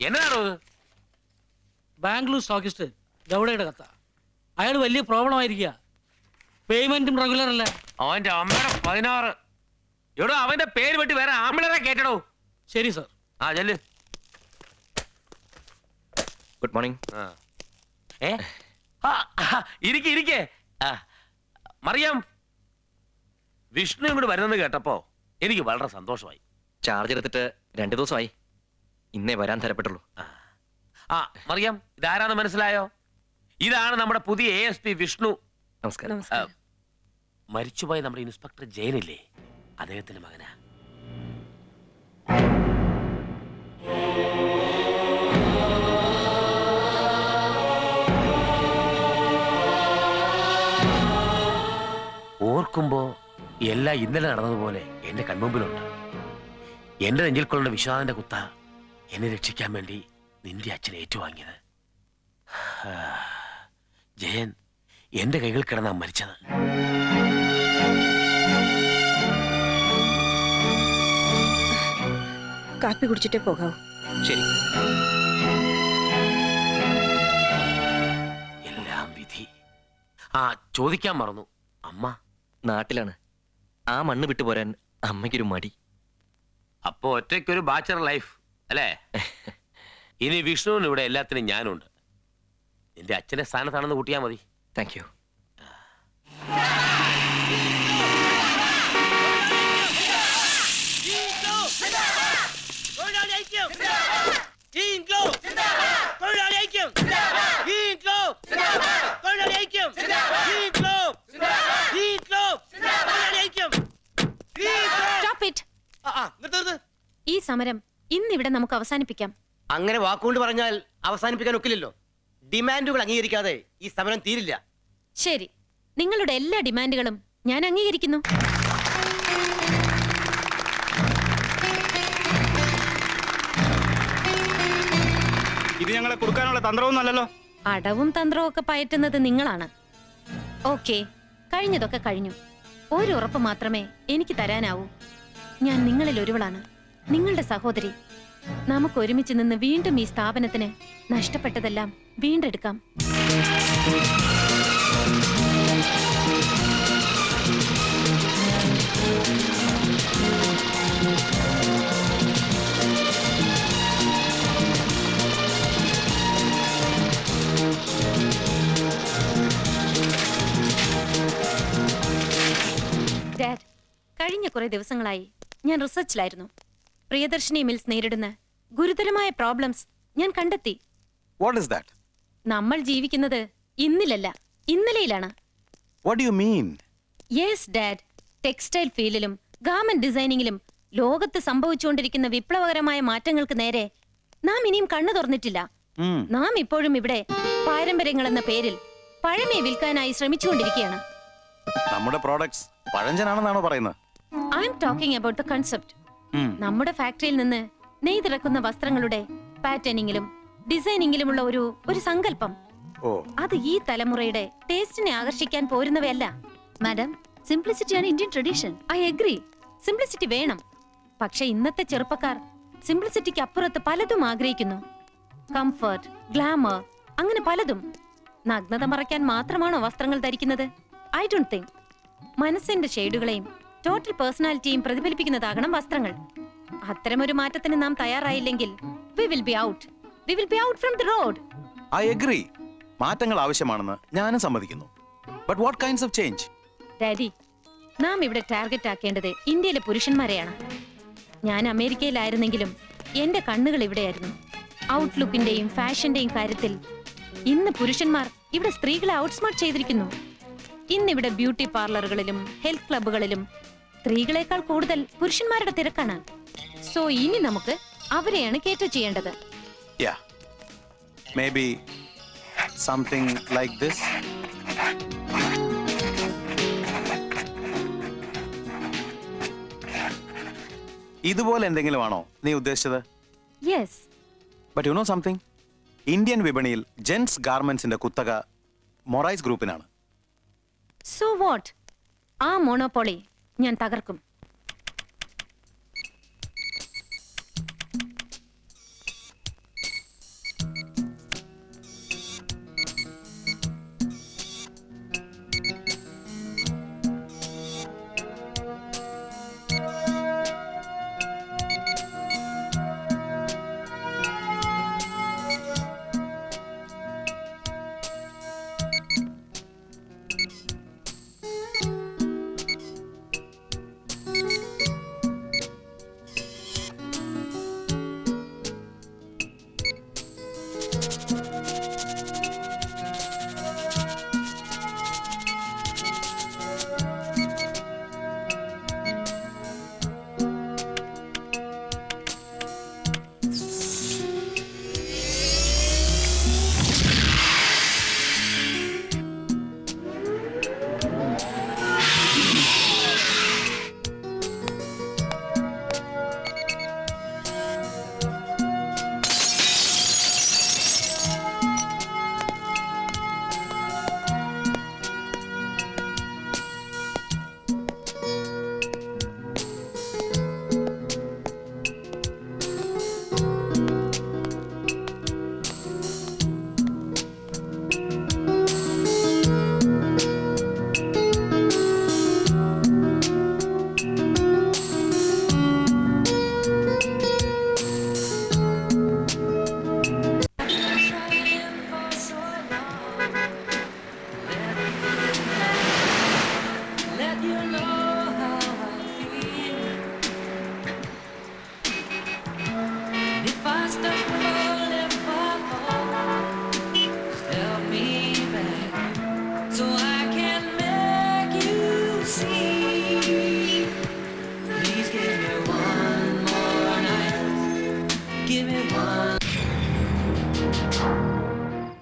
എന്നാണോ ബാംഗ്ലൂർ സ്റ്റോക്കിസ്റ്റ് ഗൗഡയുടെ കത്ത. അയാൾ വലിയ പ്രോബ്ലം ആയിരിക്കുക. പേയ്മെന്റും റെഗുലർ അല്ല. അവന്റെ അമ്മയുടെ 16. എടോ അവന്റെ പേര് വെട്ടി വേറെ ആമ്പിളറെ കേട്ടടോ. ശരി സർ. ആ ചെല്ല്. Good morning. ഇരിക്കേ. മറിയാം, വിഷ്ണു ഇങ്ങോട്ട് വരുന്നെന്ന് കേട്ടപ്പോ എനിക്ക് വളരെ സന്തോഷമായി. ചാർജ് എടുത്തിട്ട് 2 ദിവസമായി. ഇന്നേ വരാൻ തരപ്പെട്ടുള്ളൂ. മറിയാം, ഇതാരാന്ന് മനസ്സിലായോ? ഇതാണ് നമ്മുടെ പുതിയ ASP വിഷ്ണു. നമസ്കാരം. മരിച്ചുപോയ നമ്മുടെ ഇൻസ്പെക്ടർ ജയനില്ലേ, അദ്ദേഹത്തിന്റെ മകനാ. ഓർക്കുമ്പോ എല്ലാം ഇന്നലെ നടന്നതുപോലെ എന്റെ കൺമുമ്പിലുണ്ട്. എന്റെ നെഞ്ചിൽ കൊള്ളുന്ന വിശ്വാസന്റെ കുത്ത എന്നെ രക്ഷിക്കാൻ വേണ്ടി നിന്റെ അച്ഛൻ ഏറ്റുവാങ്ങിയത്. ജയൻ എന്റെ കൈകൾ കിടന്നാ മരിച്ചത്. കാപ്പി കുടിച്ചിട്ടേ പോകാവൂ. ശരി. എല്ലാം വിധി. ചോദിക്കാൻ മറന്നു, അമ്മ നാട്ടിലാണ്. ആ മണ്ണ് വിട്ടു പോരാൻ അമ്മയ്ക്കൊരു മടി. അപ്പോ ഒറ്റയ്ക്കൊരു ബാച്ചലർ ലൈഫ് അല്ലേ? ഇനി വിഷ്ണുവിന് ഇവിടെ എല്ലാത്തിനും ഞാനുണ്ട്. നിന്റെ അച്ഛന്റെ സ്ഥാനത്താണെന്ന് കൂട്ടിയാ മതി. Thank you. ഈ സമരം ഇന്നിവിടെ നമുക്ക് അവസാനിപ്പിക്കാം. അങ്ങനെ വാക്കുകൊണ്ട് പറഞ്ഞാൽ അവസാനിപ്പിക്കാൻ ഒക്കില്ലല്ലോ. ഡിമാൻഡുകൾ അംഗീകരിക്കാതെ ഈ സമരം തീരില്ല. ശരി, നിങ്ങളുടെ എല്ലാ ഡിമാൻഡുകളും ഞാൻ അംഗീകരിക്കുന്നു. ഇത് ഞങ്ങളെ കൊടുക്കാനുള്ള തന്ത്രമൊന്നുമല്ലല്ലോ. അടവും തന്ത്രവും ഒക്കെ പയറ്റുന്നത് നിങ്ങളാണ്. ഓക്കെ, കഴിഞ്ഞതൊക്കെ കഴിഞ്ഞു. ഒരു ഉറപ്പ് മാത്രമേ എനിക്ക് തരാനാവൂ. ഞാൻ നിങ്ങളിൽ ഒരുവളാണ്, നിങ്ങളുടെ സഹോദരി. നമുക്ക് ഒരുമിച്ച് നിന്ന് വീണ്ടും ഈ സ്ഥാപനത്തിന് നഷ്ടപ്പെട്ടതെല്ലാം വീണ്ടെടുക്കാം. ഡാഡ്, കഴിഞ്ഞ കുറെ ദിവസങ്ങളായി ഞാൻ റിസർച്ചിലായിരുന്നു. പ്രിയദർശിനി മിൽസ് നേരിടുന്ന ഗുരുതരമായ പ്രോബ്ലംസ് ഞാൻ കണ്ടെത്തി. What is that? നമ്മൾ ജീവിക്കുന്നത് ഇന്നിലല്ല, ഇന്നലെയിലാണ്. What do you mean? Yes dad, textile ഫീൽഡിലും ഗാർമെന്റ് ഡിസൈനിങ്ങിലും ലോകത്ത് സംഭവിച്ചുകൊണ്ടിരിക്കുന്ന വിപ്ലവകരമായ മാറ്റങ്ങൾക്ക് നേരെ നാം ഇനിയും കണ്ണു തുറന്നിട്ടില്ല. നാം ഇപ്പോഴും ഇവിടെ പാരമ്പര്യങ്ങൾ എന്ന പേരിൽ പഴമയെ വിൽക്കാനായി ശ്രമിച്ചുകൊണ്ടിരിക്കുകയാണ്. നമ്മുടെ പ്രോഡക്ട്സ് പഴഞ്ചനാണെന്നാണോ പറയുന്നത്? I am talking about the concept. നമ്മുടെ ഫാക്ടറിയിൽ നിന്ന് നെയ്തിറക്കുന്ന വസ്ത്രങ്ങളുടെ പാറ്റേണിങ്ങിലും ഡിസൈനിങ്ങിലുമുള്ള ഒരു സങ്കല്പം, അത് ഈ തലമുറയുടെ ടേസ്റ്റിനെ ആകർഷിക്കാൻ പോരുന്നവയല്ല. മാഡം, സിംപ്ലിസിറ്റിയാണ് Indian tradition. I agree, simplicity വേണം. പക്ഷെ ഇന്നത്തെ ചെറുപ്പക്കാർ സിംപ്ലിസിറ്റിക്ക് അപ്പുറത്ത് പലതും ആഗ്രഹിക്കുന്നു. കംഫർട്ട്, ഗ്ലാമർ, അങ്ങനെ പലതും. നഗ്നത മറയ്ക്കാൻ മാത്രമാണോ വസ്ത്രങ്ങൾ ധരിക്കുന്നത്? I don't think. മനസ്സിന്റെ ഷെയ്ഡുകളെയും ടോട്ടൽ പേഴ്സണാലിറ്റിയും പ്രതിഫലിപ്പിക്കുന്നതാകണം വസ്ത്രങ്ങൾ. അത്തരമൊരു മാറ്റത്തിന് നാം തയ്യാറായില്ലെങ്കിൽ we will be out. We will be out from the road. I agree. മാറ്റങ്ങൾ ആവശ്യമാണെന്ന് ഞാനും സമ്മതിക്കുന്നു. But what kinds of change? Daddy, നാം ഇവിടെ ടാർഗറ്റ് ആക്കേണ്ടത് ഇന്ത്യയിലെ പുരുഷന്മാരെയാണ്. ഞാൻ അമേരിക്കയിലായിരുന്നെങ്കിലും എന്റെ കണ്ണുകൾ ഇവിടെയായിരുന്നു. ഔട്ട്ലുക്കിന്റെയും ഫാഷന്റെയും കാര്യത്തിൽ ഇന്ന് പുരുഷന്മാർ ഇവിടെ സ്ത്രീകളെ ഔട്ട്സ്മാർട്ട് ചെയ്തിരിക്കുന്നു. ഇന്നിവിടെ ബ്യൂട്ടി പാർലറുകളിലും ഹെൽത്ത് ക്ലബുകളിലും സ്ത്രീകളെക്കാൾ കൂടുതൽ പുരുഷന്മാരുടെ തിരക്കാണ്. സോ ഇനി നമുക്ക് അവരെയാണ് കേറ്റർ ചെയ്യേണ്ടത്. Yeah. Maybe something like this. ഇതുപോലെ എന്തെങ്കിലും ആണോ നീ ഉദ്ദേശിച്ചത്? Yes. But you know something? Indian വിപണിയിൽ ജെന്റ്സ് ഗാർമെന്റ്സിന്റെ കുത്തക മൊറൈസ് ഗ്രൂപ്പിനാണ്. So what? ആ മോണോപോളി ഞാൻ തകർക്കും.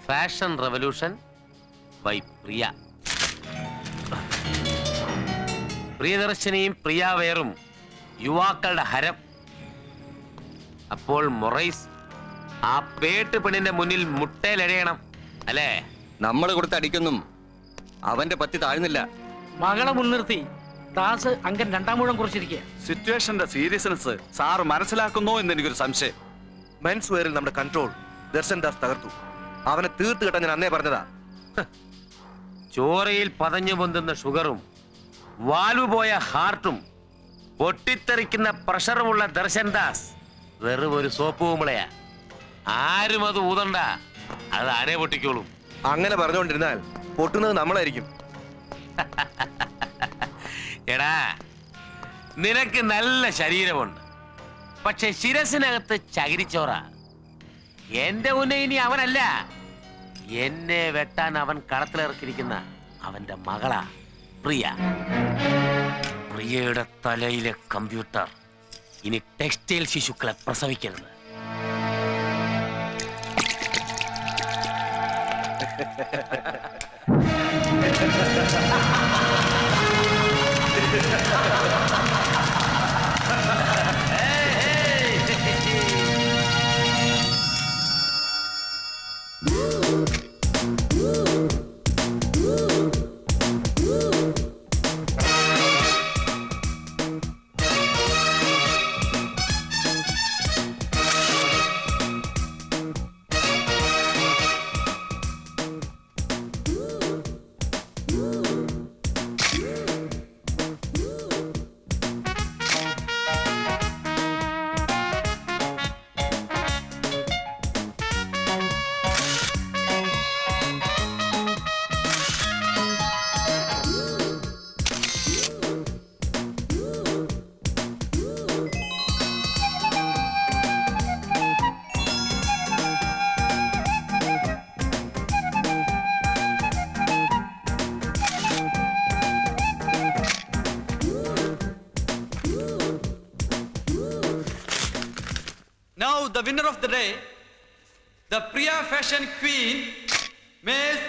Fashion revolution by Priya. പ്രിയദർശിനിയും പ്രിയാവേറും യുവാക്കളുടെ ഹരം. അപ്പോൾ മൊറൈസ് ആ പേട്ട് പെണ്ണിന്റെ മുന്നിൽ മുട്ടയിലഴയണം അല്ലേ? നമ്മൾ കൊടുത്തടിക്കൊന്നും അവന്റെ പത്തി താഴ്ന്നില്ല. മകളെ മുൻനിർത്തി ദാസ് അങ്കൻ രണ്ടാം മൂഴം കുറിച്ചിരിക്കുക. സിറ്റുവേഷന്റെ സീരിയസ്നെസ് സാർ മനസ്സിലാക്കുന്നോ എന്ന് എനിക്കൊരു സംശയം. മെൻസ് വെയറിൽ നമ്മുടെ കൺട്രോൾ ദർശൻ ദാസ് തകർത്തു. അവനെ തീർത്ത് കിട്ടാൻ ഞാൻ അന്നേ പറഞ്ഞതാ. ചോരയിൽ പതഞ്ഞു പൊന്തുന്ന ഷുഗറും വാൽവ് പോയ ഹാർട്ടും പൊട്ടിത്തെറിക്കുന്ന പ്രഷറുമുള്ള ദർശൻ ദാസ് വെറും ഒരു സോപ്പ് കുമ്പളയാ. ആരും അത് ഊതണ്ട, അത് ആരെ പൊട്ടിക്കോളും. അങ്ങനെ പറഞ്ഞുകൊണ്ടിരുന്നാൽ പൊട്ടുന്നത് നമ്മളായിരിക്കും. എടാ, നിനക്ക് നല്ല ശരീരമുണ്ട്, പക്ഷെ ശിരസിനകത്ത് ചകിരിച്ചോറ. എന്റെ മുന്നേ ഇനി അവനല്ല, എന്നെ വെട്ടാൻ അവൻ കളത്തിലിറക്കിയിരിക്കുന്ന അവന്റെ മകളാ പ്രിയ. പ്രിയയുടെ തലയിലെ കമ്പ്യൂട്ടർ ഇനി ടെക്സ്റ്റൈൽ ശിശുക്കളെ പ്രസവിക്കരുത്. Now the winner of the day, the Priya Fashion Queen, Miss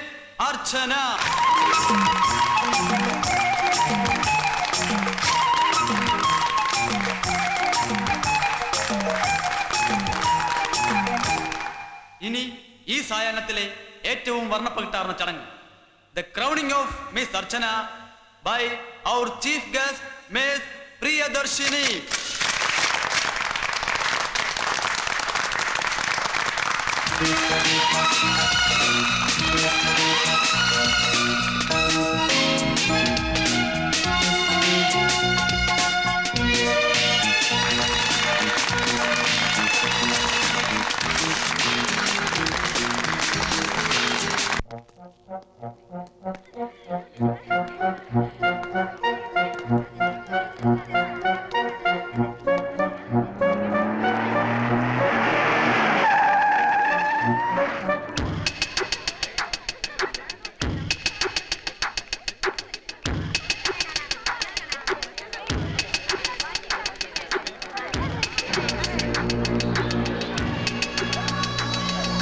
Archana. ഇനി ഈ സായാഹ്നത്തിലെ ഏറ്റവും വർണ്ണപ്പകിട്ടാർന്ന ചടങ്ങ്, the crowning of Miss Archana by our chief guest Miss Priyadarshini.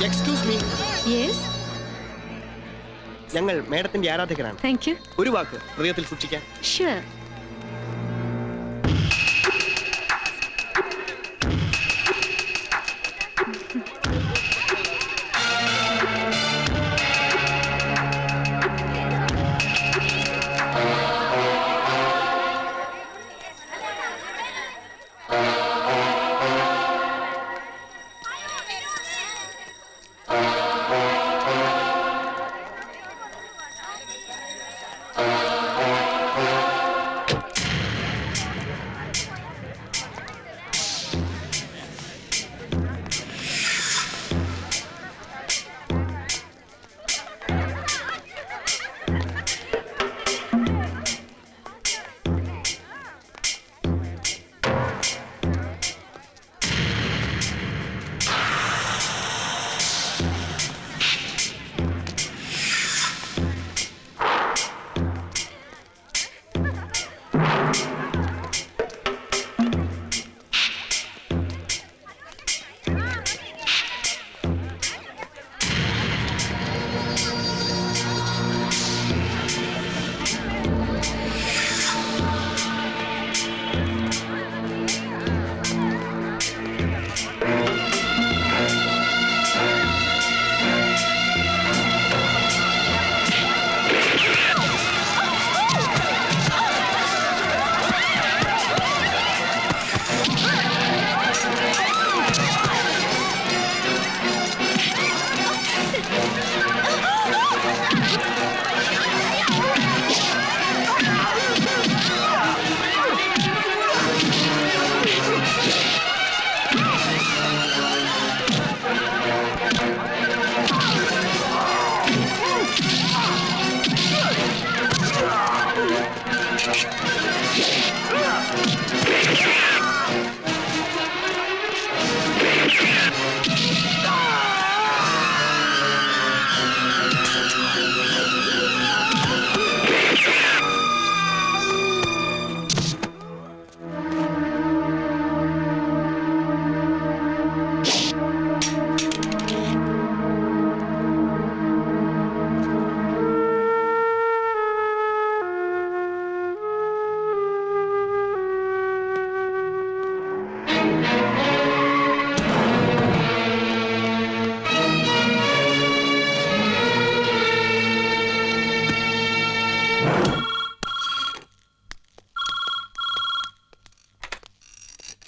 Excuse me, yes, ഞങ്ങൾ മേഡത്തിന്റെ ആരാധകരാണ്. Thank you. ഒരു വാക്ക് ഹൃദയത്തിൽ സൂക്ഷിക്കാൻ. Sure.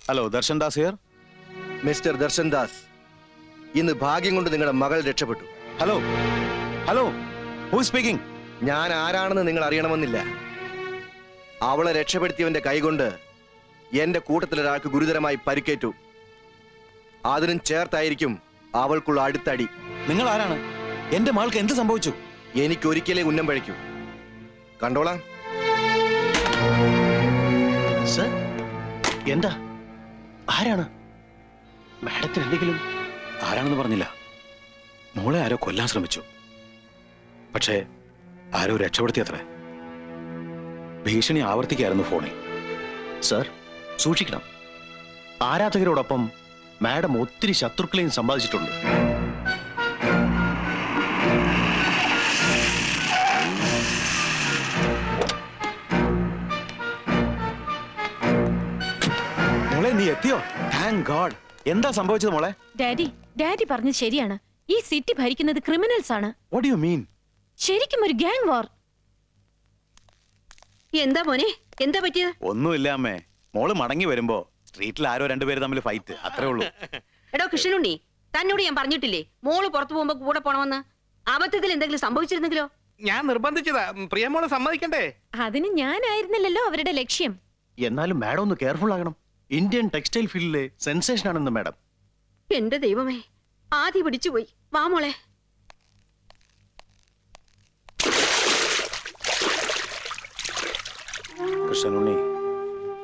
Hello Darshan Das here. Mister Darshan Das, ഇന്ന് ഭാഗ്യം കൊണ്ട് നിങ്ങളുടെ മകൾ രക്ഷപ്പെട്ടു. Hello hello, who speaking? ഞാൻ ആരാണെന്ന് നിങ്ങൾ അറിയണമെന്നില്ല. അവളെ രക്ഷപ്പെടുത്തിയവന്റെ കൈകൊണ്ട് എന്റെ കൂട്ടത്തിലൊരാൾക്ക് ഗുരുതരമായി പരിക്കേറ്റു. അതിനും ചേർത്തായിരിക്കും അവൾക്കുള്ള അടുത്തടി. നിങ്ങൾ ആരാണ്? എന്റെ മകൾക്ക് എന്ത് സംഭവിച്ചു? എനിക്കൊരിക്കലേ ഉന്നം പഴിക്കൂ. കണ്ടോളാം. സർ, എന്താ? ആരാണ്? മാഡത്തിന് എന്തെങ്കിലും? ആരാണെന്ന് പറഞ്ഞില്ല. മോളെ ആരോ കൊല്ലാൻ ശ്രമിച്ചു. പക്ഷേ ആരോ രക്ഷപ്പെടുത്തിയത്രേ. ഭീഷണി ആവർത്തിക്കായിരുന്നു ഫോണിൽ. സർ, സൂക്ഷിക്കണം. ആരാധകരോടൊപ്പം മാഡം ഒത്തിരി ശത്രുക്കളെയും സമ്പാദിച്ചിട്ടുണ്ട്. മോളെ നീ എത്തിയോ? Thank God. എന്താ സംഭവിച്ചത് മോളെ? ഡാഡി പറഞ്ഞത് ശരിയാണ്. ഈ സിറ്റി ഭരിക്കുന്നത് ക്രിമിനൽസ് ആണ്. What do you mean? ശരിക്കും ഒരു ഗ്യാങ് വാർ. എന്താ മോനെ, എന്താ പറ്റിയത്? ഒന്നുമില്ല അമ്മേ. മോള് മടങ്ങി വരുമ്പോ സ്ട്രീറ്റിൽ ആരോ രണ്ടുപേര് തമ്മിൽ ഫൈറ്റ്, അത്രേ ഉള്ളൂ. എടോ കൃഷ്ണനുണ്ണി, തന്നോട് ഞാൻ പറഞ്ഞിട്ടില്ലേ മോള് പുറത്തു പോകുമ്പോ കൂടെ പോണമെന്ന്? അബദ്ധത്തിൽ എന്തെങ്കിലും സംഭവിച്ചിരുന്നെങ്കിലോ? ഞാൻ നിർബന്ധിച്ചതാ. പ്രിയമോളെ സമ്മതിക്കണ്ടേ? അതിന് ഞാനായിരുന്നില്ലല്ലോ അവരുടെ ലക്ഷ്യം. എന്നാലും മാഡം ഒന്ന് കെയർഫുൾ ആകണം. ഇന്ത്യൻ ടെക്സ്റ്റൈൽ ഫീൽഡിലെ സെൻസേഷൻ ആണെന്ന് മാഡം. എന്റെ ദൈവമേ, ആദ്യ പിടിച്ചുപോയി. വാ മോളെ. കൃഷ്ണനുണ്ണി,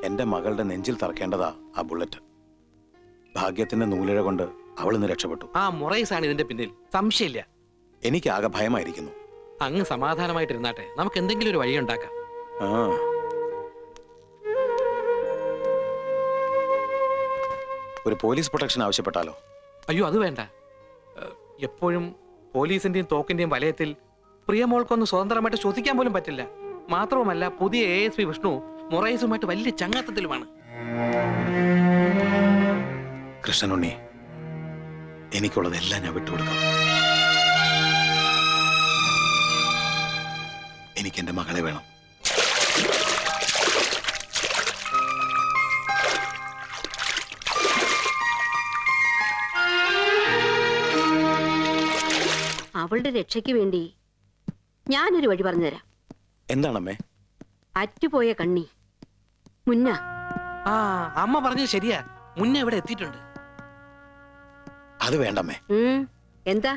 എന്റെ മകളുടെ നെഞ്ചിൽ തറക്കേണ്ടതാ ആ ബുള്ളറ്റ്. ഭാഗ്യത്തിന്റെ നൂലിഴ കൊണ്ട് അവളിന്ന് രക്ഷപ്പെട്ടു. ആ മൊറൈസാണ് ഇതിന്റെ പിന്നിൽ, സംശയമില്ല. എനിക്കാകെ ഭയമായിരിക്കുന്നു. അങ്ങ് സമാധാനമായിട്ടിരുന്നാട്ടെ, നമുക്ക് എന്തെങ്കിലും ഒരു വഴി ഉണ്ടാക്കാം. ആ, ഒരു പോലീസ് പ്രൊട്ടക്ഷൻ ആവശ്യപ്പെട്ടാലോ? അയ്യോ, അത് വേണ്ട. എപ്പോഴും പോലീസിന്റെയും തോക്കിന്റെയും വലയത്തിൽ പ്രിയമോൾക്കൊന്ന് സ്വതന്ത്രമായിട്ട് ശ്വസിക്കാൻ പോലും പറ്റില്ല. മാത്രവുമല്ല, പുതിയ ASP വിഷ്ണു മൊറൈസുമായിട്ട് വലിയ ചങ്ങാത്തത്തിലുമാണ്. കൃഷ്ണനുണ്ണി, എനിക്കുള്ളതെല്ലാം ഞാൻ വിട്ടുകൊടുക്കാം. എനിക്ക് എന്റെ മകളെ വേണം. അവളുടെ രക്ഷയ്ക്ക് വേണ്ടി ഞാനൊരു വഴി പറഞ്ഞുതരാം. എന്താണമ്മേ? അറ്റുപോയ കണ്ണി മുന്ന. ആ, അമ്മ പറഞ്ഞത് ശരിയാ. മുന്നേ ഇവിടെ എത്തിയിട്ടുണ്ട്. അത് വേണ്ടമ്മേ. എന്താ?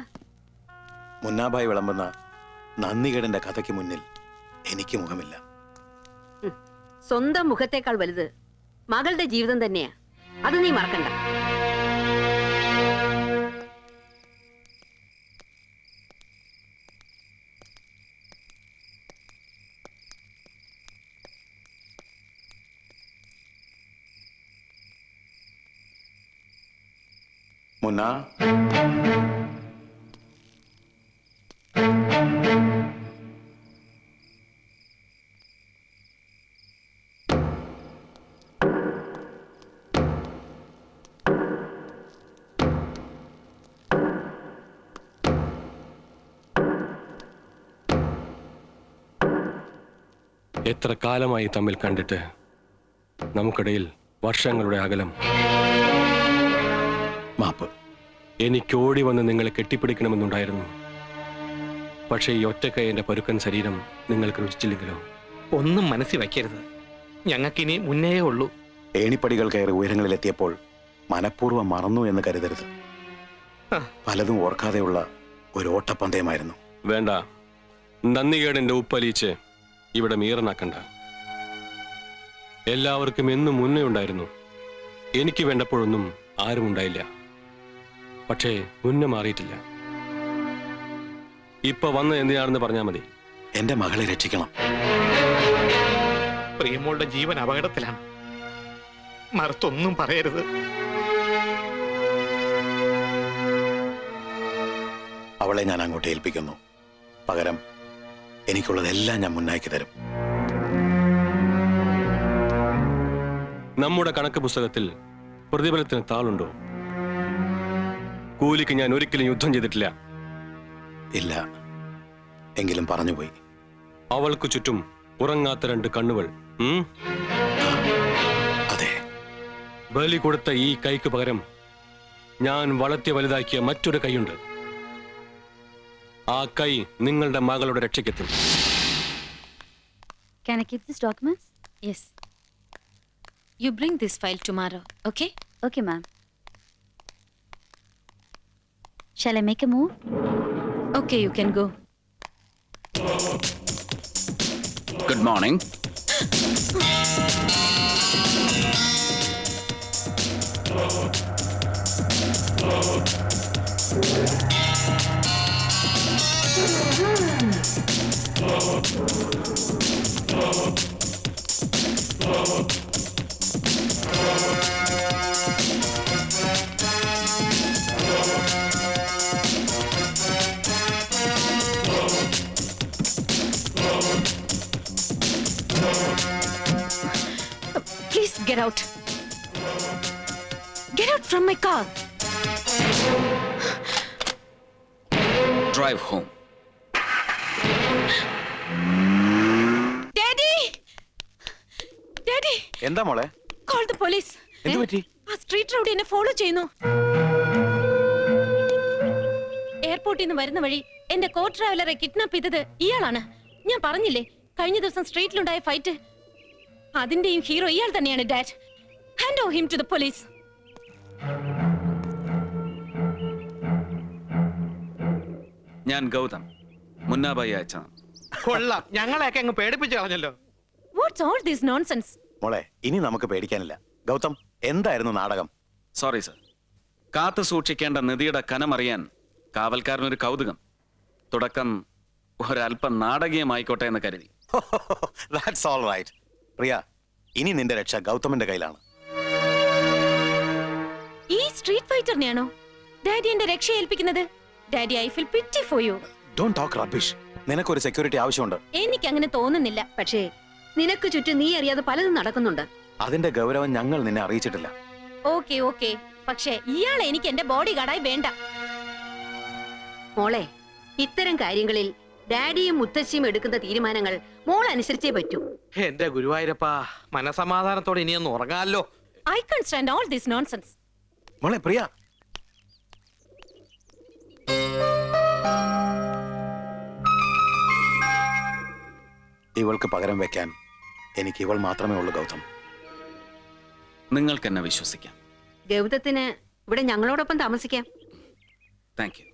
മുന്നാഭായി വിളമ്പുന്ന നന്ദികേടിന്റെ കഥയ്ക്ക് മുന്നിൽ എനിക്ക് മുഖമില്ല. സ്വന്തം മുഖത്തേക്കാൾ വലുത് മകളുടെ ജീവിതം തന്നെയാ. അത് നീ മറക്കണ്ട. മുന്ന, എത്ര കാലമായി തമ്മിൽ കണ്ടിട്ട്, നമുക്കിടയിൽ വർഷങ്ങളുടെ അകലം. മാപ്പ്. എനിക്ക് ഓടി വന്ന് നിങ്ങളെ കെട്ടിപ്പിടിക്കണമെന്നുണ്ടായിരുന്നു. പക്ഷേ ഈ ഒറ്റക്കൈ എന്റെ പരുക്കൻ ശരീരം നിങ്ങൾക്ക് രുചിച്ചില്ലെങ്കിലോ? ഒന്നും മനസ്സിൽ വയ്ക്കരുത്. ഞങ്ങൾക്കിനി മുന്നേ ഉള്ളൂ. ഏണിപ്പടികൾ കയറി ഉയരങ്ങളിലെത്തിയപ്പോൾ മനഃപൂർവ്വം മറന്നു എന്ന് കരുതരുത്. പലതും ഓർക്കാതെയുള്ള ഒരു ഓട്ടപ്പന്തയമായിരുന്നു. വേണ്ട, നന്ദികേടിന്റെ ഉപ്പലിച്ച് ഇവിടെ മീറനാക്കണ്ട. എല്ലാവർക്കും എന്നും മുന്നേ ഉണ്ടായിരുന്നു. എനിക്ക് വേണ്ടപ്പോഴൊന്നും ആരും ഉണ്ടായില്ല. പക്ഷേ മുന്നേ മാറിയിട്ടില്ല. ഇപ്പൊ വന്ന് എന്തിനാണെന്ന് പറഞ്ഞാൽ മതി. എന്റെ മകളെ രക്ഷിക്കണം. പ്രിയമോളുടെ ജീവൻ അപകടത്തിലാണ്. മറുത്തൊന്നും പറയരുത്. അവളെ ഞാൻ അങ്ങോട്ട് ഏൽപ്പിക്കുന്നു. പകരം എനിക്കുള്ളതെല്ലാം ഞാൻ മുന്നാക്കി തരും. നമ്മുടെ കണക്ക് പുസ്തകത്തിൽ പ്രതിഫലത്തിന് താളുണ്ടോ? കൂലിക്ക് ഞാൻ ഒരിക്കലും യുദ്ധം ചെയ്തിട്ടില്ല. ഇല്ല, എങ്കിലും പറഞ്ഞുപോയി. അവൾക്ക് ചുറ്റും ഉറങ്ങാത്ത രണ്ട് കണ്ണുകൾ. അതെ. ബലി കൊടുത്ത ഈ കൈക്ക് പകരം ഞാൻ വളർത്തി വലുതാക്കിയ മറ്റൊരു കൈയുണ്ട്. ആ കൈ നിങ്ങളുടെ മകളുടെ രക്ഷയ്ക്കെത്തും. Can I keep these documents? Yes. You bring this file tomorrow, okay? Okay, ma'am. Shall I make a move? Okay, you can go. Good morning. Please get out. Get out from my car. Drive home. Daddy! Daddy! എന്താ മോളെ? Call the police. എന്ത് പറ്റി? ആ street rowdy എന്നെ follow ചെയ്യുന്നു. എയർപോർട്ടിൽ നിന്ന് വരുന്ന വഴി എന്റെ കോ ട്രാവലറെ കിഡ്നാപ്പ് ചെയ്തത് ഇയാളാണ്. ഞാൻ പറഞ്ഞില്ലേ കഴിഞ്ഞ ദിവസം സ്ട്രീറ്റിലുണ്ടായ ഫൈറ്റ്, അതിന്റെയും ഹീറോ ഇയാൾ തന്നെയാണ്. Dad, hand over him to the police. ഞാൻ ഗൗതം, മുന്നാബായി അയച്ചതാണ്. കൊള്ളാം, ഞങ്ങളെയൊക്കെ അങ്ങ് പേടിപ്പിച്ചു കളഞ്ഞല്ലോ. What's all this nonsense? മോളെ, ഇനി നമുക്ക് പേടിക്കാനില്ല. ഗൗതം, എന്തായിരുന്നു നാടകം? Sorry sir. കാത്തു സൂക്ഷിക്കേണ്ട നിധിയുടെ കനമറിയാൻ കാവൽക്കാരനൊരു കൗതുകം. തുടക്കം ഒരല്പം നാടകീയമായിക്കോട്ടെ എന്ന് കരുതി. That's all right. പ്രിയ, ഇനി നിന്റെ രക്ഷ ഗൗതമിന്റെ കയ്യിലാണ്. ഈ സ്ട്രീറ്റ് ഫൈറ്ററിനെയാണോ ഡാഡി എന്റെ രക്ഷ ഏൽപ്പിക്കുന്നത്? Daddy, I feel pity for you. Don't talk rubbish. നിനക്കൊരു സെക്യൂരിറ്റി ആവശ്യമുണ്ട്. എനിക്ക് അങ്ങനെ തോന്നുന്നില്ല. പക്ഷേ നിനക്ക് ചുറ്റും നീ അറിയാതെ പലതും നടക്കുന്നുണ്ട്. അതിന്റെ ഗൗരവം ഞങ്ങൾ നിന്നെ അറിയിച്ചിട്ടില്ല. ഓക്കെ ഓക്കെ, പക്ഷേ ഇയാളെ എനിക്ക് എന്റെ ബോഡി ഗാർഡായി വേണ്ട. മോളെ, ഇത്തരം കാര്യങ്ങളിൽ ഡാഡിയും മുത്തശ്ശിയും എടുക്കുന്ന തീരുമാനങ്ങൾ മോൾ അനുസരിച്ചേ പറ്റൂ. എന്റെ ഗുരുവായൂരപ്പാ, മനസമാധാനത്തോടെ ഇനിയൊന്ന് ഉറങ്ങാമല്ലോ. I can't stand all this nonsense. മോളെ പ്രിയ, ഇവൾക്ക് പകരം വെക്കാൻ എനിക്ക് ഇവൾ മാത്രമേ ഉള്ളൂ ഗൗതം. നിങ്ങൾക്ക് എന്നെ വിശ്വസിക്കാം. ഗൗതത്തിന് ഇവിടെ ഞങ്ങളോടൊപ്പം താമസിക്കാം. Thank you.